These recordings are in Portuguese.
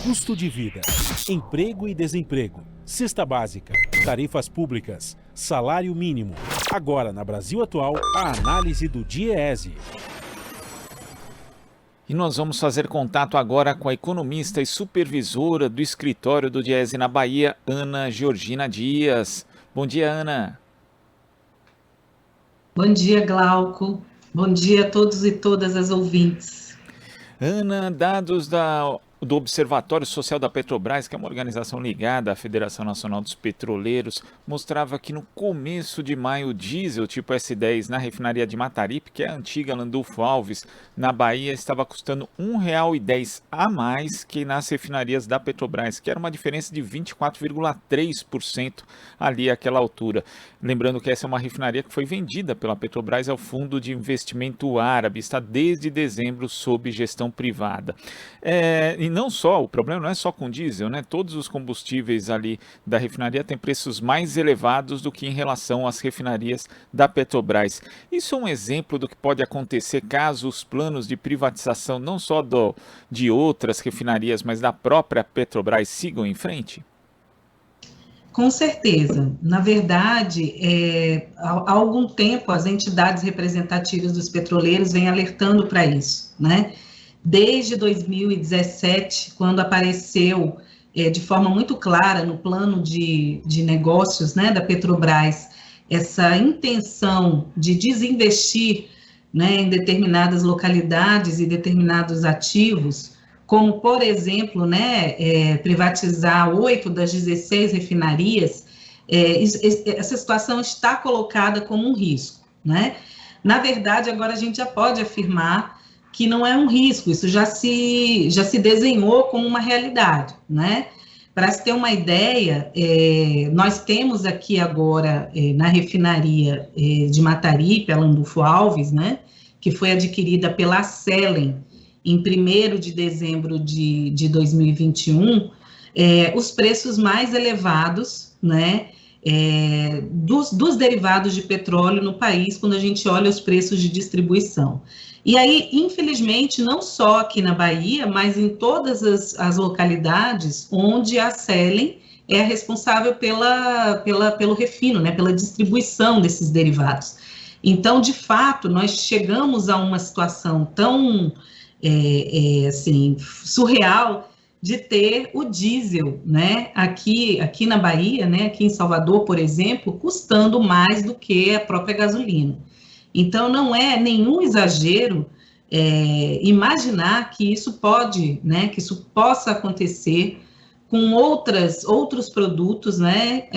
custo de vida, emprego e desemprego, cesta básica, tarifas públicas, salário mínimo. Agora, na Brasil Atual, a análise do DIEESE. E nós vamos fazer contato agora com a economista e supervisora do escritório do DIEESE na Bahia, Ana Georgina Dias. Bom dia, Ana. Bom dia, Glauco. Bom dia a todos e todas as ouvintes. Ana, dados do Observatório Social da Petrobras, que é uma organização ligada à Federação Nacional dos Petroleiros, mostrava que no começo de maio o diesel tipo S10 na refinaria de Mataripe, que é a antiga Landulfo Alves, na Bahia, estava custando R$ 1,10 a mais que nas refinarias da Petrobras, que era uma diferença de 24,3% ali àquela altura. Lembrando que essa é uma refinaria que foi vendida pela Petrobras ao Fundo de Investimento Árabe, está desde dezembro sob gestão privada. E não só, o problema não é só com diesel, né? Todos os combustíveis ali da refinaria têm preços mais elevados do que em relação às refinarias da Petrobras. Isso é um exemplo do que pode acontecer caso os planos de privatização, não só de outras refinarias, mas da própria Petrobras sigam em frente? Com certeza. Na verdade, há algum tempo as entidades representativas dos petroleiros vêm alertando para isso, né? Desde 2017, quando apareceu de forma muito clara no plano de negócios, né, da Petrobras, essa intenção de desinvestir, né, em determinadas localidades e determinados ativos, como, por exemplo, né, privatizar 8 das 16 refinarias, essa situação está colocada como um risco, né? Na verdade, agora a gente já pode afirmar que não é um risco, isso já se desenhou como uma realidade, né? Para se ter uma ideia, nós temos aqui agora, na refinaria de Mataripe, a Landulfo Alves, né, que foi adquirida pela Selen em 1º de dezembro de 2021, os preços mais elevados, né, dos derivados de petróleo no país, quando a gente olha os preços de distribuição. E aí, infelizmente, não só aqui na Bahia, mas em todas as localidades onde a Selen é a responsável pelo refino, né, pela distribuição desses derivados. Então, de fato, nós chegamos a uma situação tão assim, surreal de ter o diesel, né, aqui na Bahia, né, aqui em Salvador, por exemplo, custando mais do que a própria gasolina. Então, não é nenhum exagero imaginar que isso pode, né, que isso possa acontecer com outros produtos, né,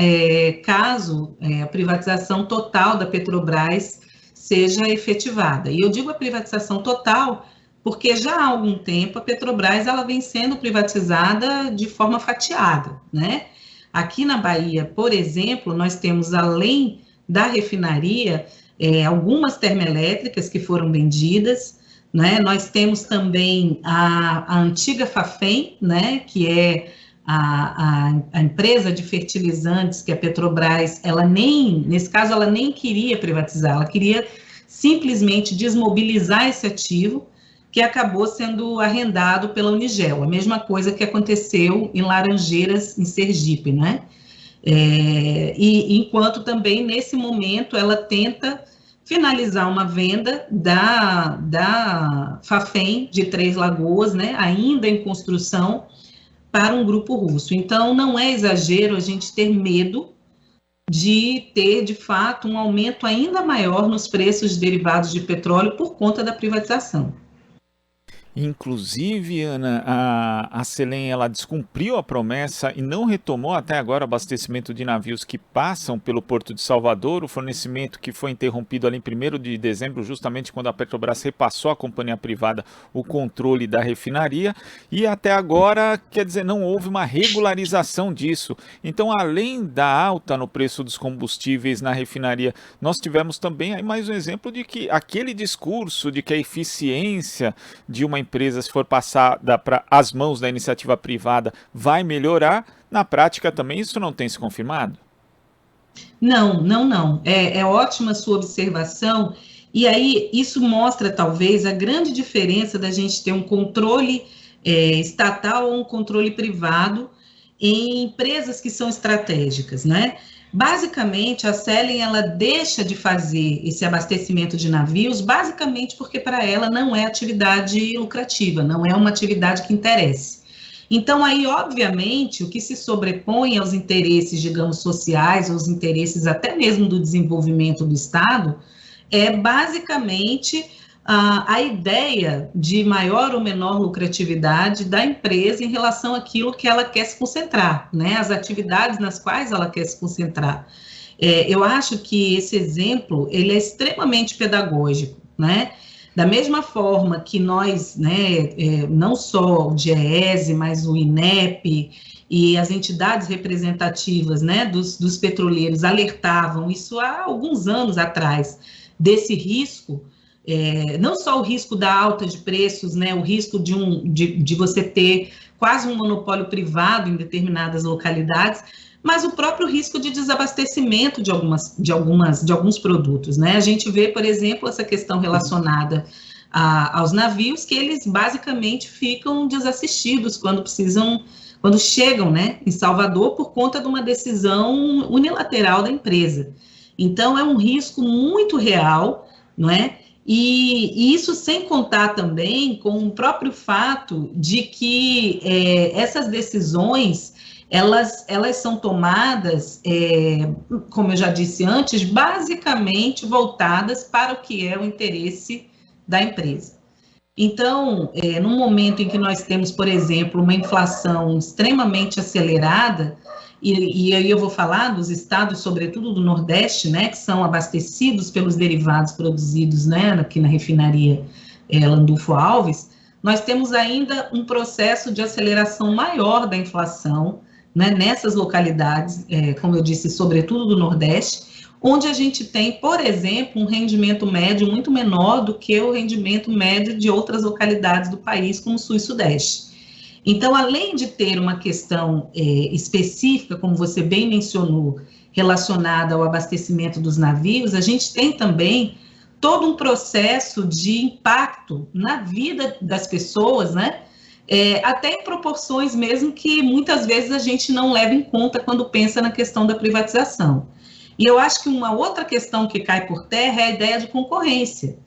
caso a privatização total da Petrobras seja efetivada. E eu digo a privatização total porque já há algum tempo a Petrobras ela vem sendo privatizada de forma fatiada, né? Aqui na Bahia, por exemplo, nós temos, além da refinaria, algumas termoelétricas que foram vendidas, né? Nós temos também a antiga Fafem, né? Que é a empresa de fertilizantes que a Petrobras, nesse caso, ela nem queria privatizar, ela queria simplesmente desmobilizar esse ativo, que acabou sendo arrendado pela Unigel, a mesma coisa que aconteceu em Laranjeiras, em Sergipe, né? E enquanto também, nesse momento, ela tenta finalizar uma venda da Fafem de Três Lagoas, né, ainda em construção, para um grupo russo. Então, não é exagero a gente ter medo de ter, de fato, um aumento ainda maior nos preços de derivados de petróleo por conta da privatização. Inclusive, Ana, a Selen ela descumpriu a promessa e não retomou até agora o abastecimento de navios que passam pelo Porto de Salvador, o fornecimento que foi interrompido ali em 1º de dezembro, justamente quando a Petrobras repassou à companhia privada o controle da refinaria, e até agora, quer dizer, não houve uma regularização disso. Então, além da alta no preço dos combustíveis na refinaria, nós tivemos também aí mais um exemplo de que aquele discurso de que a eficiência de uma empresa, se for passada para as mãos da iniciativa privada, vai melhorar, na prática também isso não tem se confirmado? Não. É ótima a sua observação, e aí isso mostra talvez a grande diferença da gente ter um controle estatal ou um controle privado em empresas que são estratégicas, né? Basicamente, a Selen, ela deixa de fazer esse abastecimento de navios, basicamente porque para ela não é atividade lucrativa, não é uma atividade que interesse. Então, aí, obviamente, o que se sobrepõe aos interesses, digamos, sociais, aos interesses até mesmo do desenvolvimento do Estado, é basicamente a ideia de maior ou menor lucratividade da empresa em relação àquilo que ela quer se concentrar, né? As atividades nas quais ela quer se concentrar. Eu acho que esse exemplo, ele é extremamente pedagógico, né? Da mesma forma que nós, né, não só o DIEESE, mas o INEP e as entidades representativas, né, dos petroleiros alertavam isso há alguns anos atrás, desse risco, não só o risco da alta de preços, né, o risco de você ter quase um monopólio privado em determinadas localidades, mas o próprio risco de desabastecimento de alguns produtos, né? A gente vê, por exemplo, essa questão relacionada aos navios, que eles basicamente ficam desassistidos quando chegam, né, em Salvador por conta de uma decisão unilateral da empresa. Então, é um risco muito real, não é? E isso sem contar também com o próprio fato de que essas decisões, elas são tomadas, como eu já disse antes, basicamente voltadas para o que é o interesse da empresa. Então, no momento em que nós temos, por exemplo, uma inflação extremamente acelerada, e aí eu vou falar dos estados, sobretudo do Nordeste, né, que são abastecidos pelos derivados produzidos, né, aqui na refinaria Landulfo Alves, nós temos ainda um processo de aceleração maior da inflação, né, nessas localidades, como eu disse, sobretudo do Nordeste, onde a gente tem, por exemplo, um rendimento médio muito menor do que o rendimento médio de outras localidades do país, como o Sul e Sudeste. Então, além de ter uma questão específica, como você bem mencionou, relacionada ao abastecimento dos navios, a gente tem também todo um processo de impacto na vida das pessoas, né? Até em proporções mesmo que muitas vezes a gente não leva em conta quando pensa na questão da privatização. E eu acho que uma outra questão que cai por terra é a ideia de concorrência.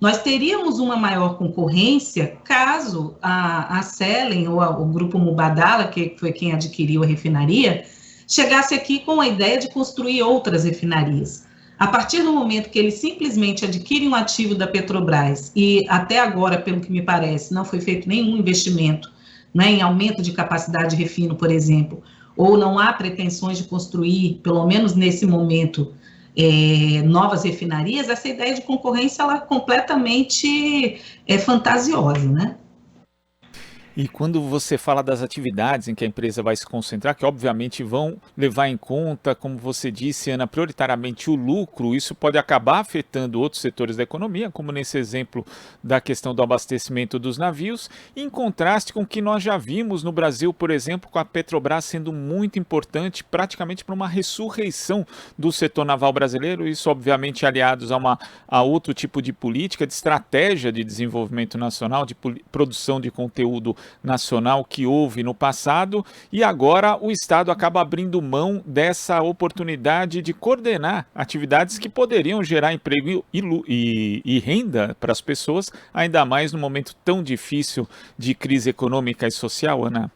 Nós teríamos uma maior concorrência caso a Selen ou o grupo Mubadala, que foi quem adquiriu a refinaria, chegasse aqui com a ideia de construir outras refinarias. A partir do momento que eles simplesmente adquirem um ativo da Petrobras, e até agora, pelo que me parece, não foi feito nenhum investimento, né, em aumento de capacidade de refino, por exemplo, ou não há pretensões de construir, pelo menos nesse momento, novas refinarias, essa ideia de concorrência ela é completamente fantasiosa, né? E quando você fala das atividades em que a empresa vai se concentrar, que obviamente vão levar em conta, como você disse, Ana, prioritariamente o lucro, isso pode acabar afetando outros setores da economia, como nesse exemplo da questão do abastecimento dos navios, em contraste com o que nós já vimos no Brasil, por exemplo, com a Petrobras sendo muito importante, praticamente para uma ressurreição do setor naval brasileiro, isso obviamente aliados a outro tipo de política, de estratégia de desenvolvimento nacional, de produção de conteúdo nacional que houve no passado, e agora o Estado acaba abrindo mão dessa oportunidade de coordenar atividades que poderiam gerar emprego e renda para as pessoas, ainda mais no momento tão difícil de crise econômica e social, Ana.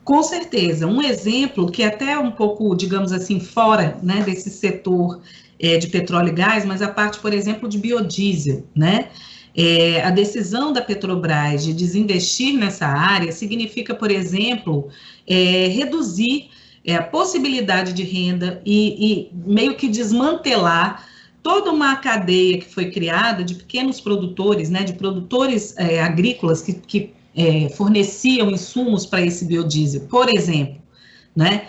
Com certeza. Um exemplo que é até um pouco, digamos assim, fora, né, desse setor de petróleo e gás, mas a parte, por exemplo, de biodiesel, né? A decisão da Petrobras de desinvestir nessa área significa, por exemplo, reduzir a possibilidade de renda e meio que desmantelar toda uma cadeia que foi criada de pequenos produtores, né, de produtores agrícolas que forneciam insumos para esse biodiesel, por exemplo, né?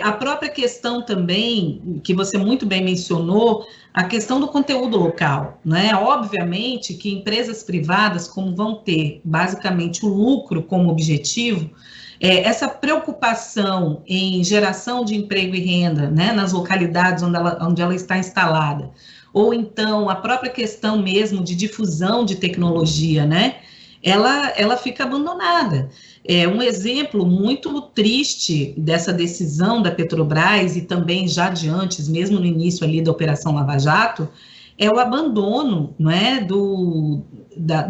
A própria questão também, que você muito bem mencionou, a questão do conteúdo local, né? Obviamente que empresas privadas, como vão ter basicamente o lucro como objetivo, essa preocupação em geração de emprego e renda, né, nas localidades onde ela está instalada, ou então a própria questão mesmo de difusão de tecnologia, né? ela fica abandonada. É um exemplo muito triste dessa decisão da Petrobras e também já de antes, mesmo no início ali da Operação Lava Jato, é o abandono, não é, do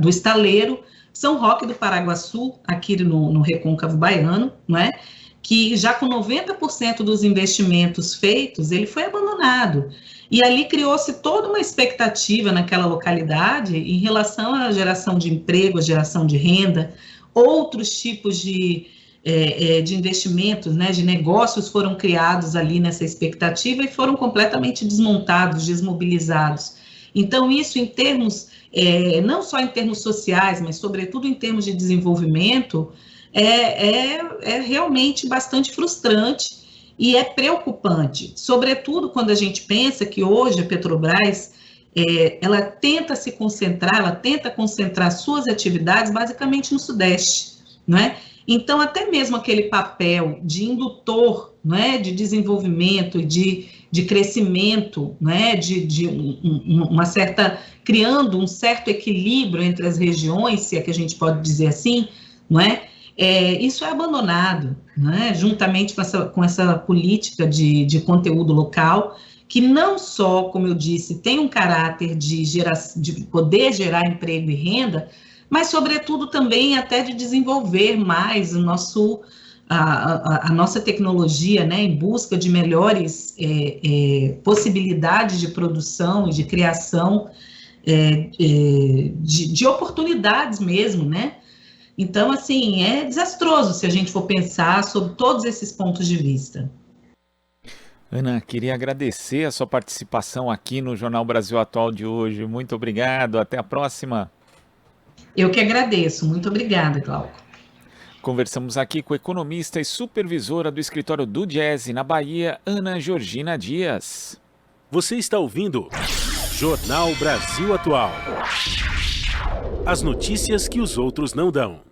estaleiro São Roque do Paraguaçu, aqui no Recôncavo Baiano, não é, que já com 90% dos investimentos feitos, ele foi abandonado. E ali criou-se toda uma expectativa naquela localidade em relação à geração de emprego, à geração de renda, outros tipos de investimentos, né, de negócios foram criados ali nessa expectativa e foram completamente desmontados, desmobilizados. Então, isso em termos, não só em termos sociais, mas sobretudo em termos de desenvolvimento, é realmente bastante frustrante e é preocupante, sobretudo quando a gente pensa que hoje a Petrobras, ela tenta se concentrar, ela tenta concentrar suas atividades basicamente no Sudeste, não é? Então, até mesmo aquele papel de indutor, não é, de desenvolvimento, de crescimento, não é, uma certa, criando um certo equilíbrio entre as regiões, se é que a gente pode dizer assim, não é? Isso é abandonado, né, juntamente com essa política de conteúdo local, que não só, como eu disse, tem um caráter de poder gerar emprego e renda, mas, sobretudo, também até de desenvolver mais a nossa tecnologia, né, em busca de melhores possibilidades de produção e de criação de oportunidades mesmo, né? Então, assim, é desastroso se a gente for pensar sobre todos esses pontos de vista. Ana, queria agradecer a sua participação aqui no Jornal Brasil Atual de hoje. Muito obrigado, até a próxima. Eu que agradeço. Muito obrigada, Glauco. Conversamos aqui com a economista e supervisora do escritório do Diese na Bahia, Ana Georgina Dias. Você está ouvindo Jornal Brasil Atual. As notícias que os outros não dão.